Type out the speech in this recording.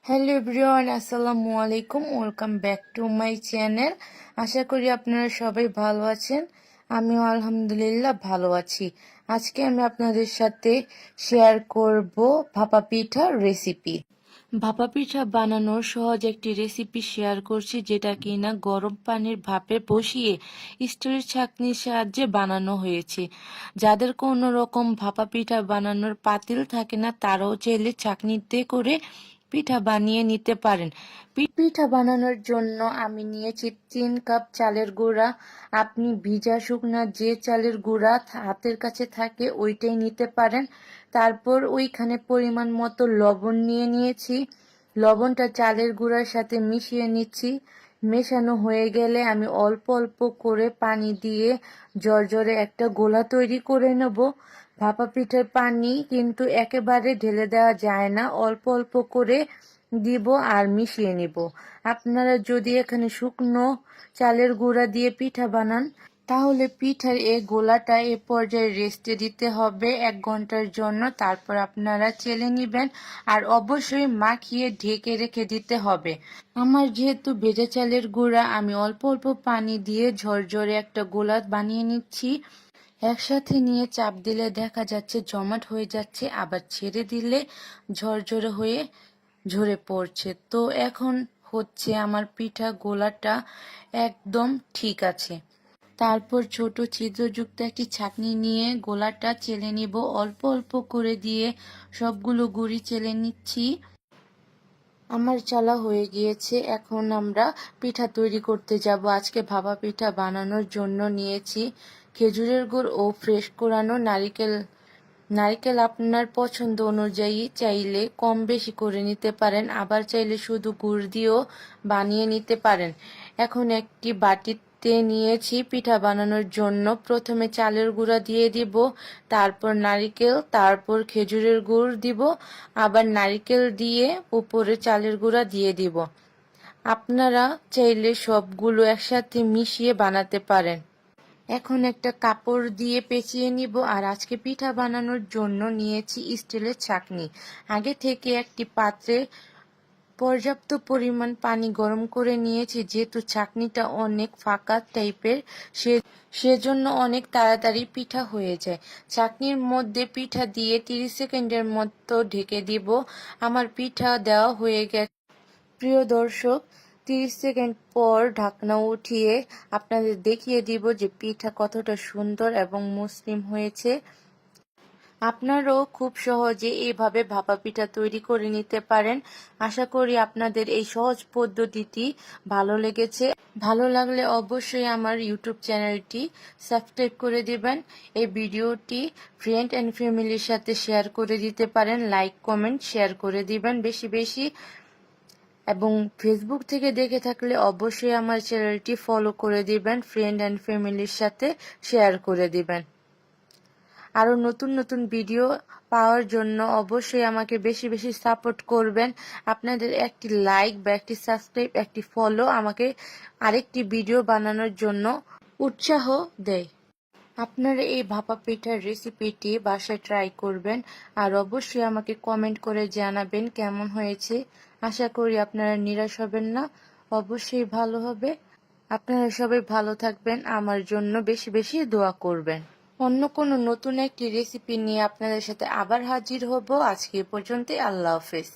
Hello everyone, আসসালামু আলাইকুম। Welcome back to my channel. আশা করি আপনারা সবাই ভালো আছেন। আমিও আলহামদুলিল্লাহ ভালো আছি। আজকে আমি আপনাদের সাথে শেয়ার করব ভাপা পিঠার রেসিপি। ভাপা পিঠা বানানোর সহজ একটি রেসিপি শেয়ার করছি, যেটা কিনা গরম পানির ভাপে বসিয়ে স্টিলের ছাঁকনির সাহায্যে বানানো হয়েছে। যাদের কোনো রকম ভাপা পিঠা বানানোর পাতিল থাকে না, তারাও চাইলে ছাঁকনিতে করে পিঠা বানিয়ে নিতে পারেন। পিঠা বানানোর জন্য আমি নিয়েছি 3 কাপ চালের গুঁড়া। আপনি ভিজা শুকনা যে চালের গুঁড়া হাতের কাছে থাকে ওইটাই নিতে পারেন। তারপর ওইখানে পরিমাণ মতো লবণ নিয়ে নিয়েছি। লবণটা চালের গুঁড়ার সাথে মিশিয়ে নিচ্ছি। মেশানো হয়ে গেলে আমি অল্প অল্প করে পানি দিয়ে ঝরঝরে একটা গোলা তৈরি করে নেব। ভাপা পিঠার পানি কিন্তু একেবারে ঢেলে দেওয়া যায় না, অল্প অল্প করে দিব আর মিশিয়ে নিব। আপনারা যদি এখানে শুকনো চালের গুঁড়া দিয়ে পিঠা বানান, তাহলে পিঠার এই গোলাটা এ পর্যায়ে রেস্টে দিতে হবে 1 ঘন্টার জন্য। তারপর আপনারা চেলে নেবেন আর অবশ্যই মাখিয়ে ঢেকে রেখে দিতে হবে। আমার যেহেতু ভেজা চালের গুঁড়া, আমি অল্প অল্প পানি দিয়ে ঝরঝরে একটা গোলা বানিয়ে নিচ্ছি। একসাথে নিয়ে চাপ দিলে দেখা যাচ্ছে জমাট হয়ে যাচ্ছে, আবার ছেড়ে দিলে ঝরঝরে হয়ে ঝরে পড়ছে। তো এখন হচ্ছে আমার পিঠা গোলাটা একদম ঠিক আছে। তারপর ছোট ছিদ্রযুক্ত একটি ছাঁকনি নিয়ে গোলাটা চেলে নিব। অল্প অল্প করে দিয়ে সবগুলো গুঁড়ি চেলে নিচ্ছি। আমার চালা হয়ে গিয়েছে। এখন আমরা পিঠা তৈরি করতে যাব। আজকে ভাপা পিঠা বানানোর জন্য নিয়েছি খেজুরের গুড় ও ফ্রেশ কোরানো নারিকেল। নারকেল আপনার পছন্দ অনুযায়ী চাইলে কম বেশি করে নিতে পারেন, আবার চাইলে শুধু গুড় দিয়েও বানিয়ে নিতে পারেন। এখন একটি বাটিতে নিয়েছি পিঠা বানানোর জন্য। প্রথমে চালের গুঁড়া দিয়ে দিব, তারপর নারকেল, তারপর খেজুরের গুড় দিব, আবার নারকেল দিয়ে উপরে চালের গুঁড়া দিয়ে দিব। আপনারা চাইলে সবগুলো একসাথে মিশিয়ে বানাতে পারেন। এখন একটা কাপড় দিয়ে পেঁচিয়ে নিব। আর আজকে পিঠা বানানোর জন্য নিয়েছি স্টিলের ছাঁকনি। আগে থেকে একটি পাত্রে পর্যাপ্ত পরিমাণ পানি গরম করে নিয়েছি। যেহেতু ছাঁকনিটা অনেক ফাঁকা টাইপের, সেজন্য অনেক তাড়াতাড়ি পিঠা হয়ে যায়। ছাঁকনির মধ্যে পিঠা দিয়ে 30 সেকেন্ডের মতো ঢেকে দিব। আমার পিঠা দেওয়া হয়ে গেছে। প্রিয় দর্শক, 30 সেকেন্ড পর ঢাকনা উঠিয়ে আপনাদের দেখিয়ে দিব যে পিঠা কতটা সুন্দর এবং মসৃণ হয়েছে। আপনারাও খুব সহজে এইভাবে ভাপা পিঠা তৈরি করে নিতে পারেন। আশা করি আপনাদের এই সহজ পদ্ধতিটি ভালো লেগেছে। ভালো লাগলে অবশ্যই আমার ইউটিউব চ্যানেলটি সাবস্ক্রাইব করে দিবেন। এই ভিডিওটি ফ্রেন্ড অ্যান্ড ফ্যামিলির সাথে শেয়ার করে দিতে পারেন। লাইক, কমেন্ট, শেয়ার করে দিবেন বেশি বেশি। এবং ফেসবুক থেকে দেখে থাকলে অবশ্যই আমার চ্যানেলটি ফলো করে দিবেন, ফ্রেন্ড অ্যান্ড ফ্যামিলির সাথে শেয়ার করে দিবেন। আরও নতুন নতুন ভিডিও পাওয়ার জন্য অবশ্যই আমাকে বেশি বেশি সাপোর্ট করবেন। আপনাদের একটি লাইক বা একটি সাবস্ক্রাইব, একটি ফলো আমাকে আরেকটি ভিডিও বানানোর জন্য উৎসাহ দেয়। আপনারা এই ভাপা পিঠার রেসিপিটি বাসায় ট্রাই করবেন আর অবশ্যই আমাকে কমেন্ট করে জানাবেন কেমন হয়েছে। আশা করি আপনারা নিরাশ হবেন না, অবশ্যই ভালো হবে। আপনারা সবাই ভালো থাকবেন, আমার জন্য বেশি বেশি দোয়া করবেন। অন্য কোনো নতুন একটি রেসিপি নিয়ে আপনাদের সাথে আবার হাজির হব। আজকে এ পর্যন্তই। আল্লাহ হাফেজ।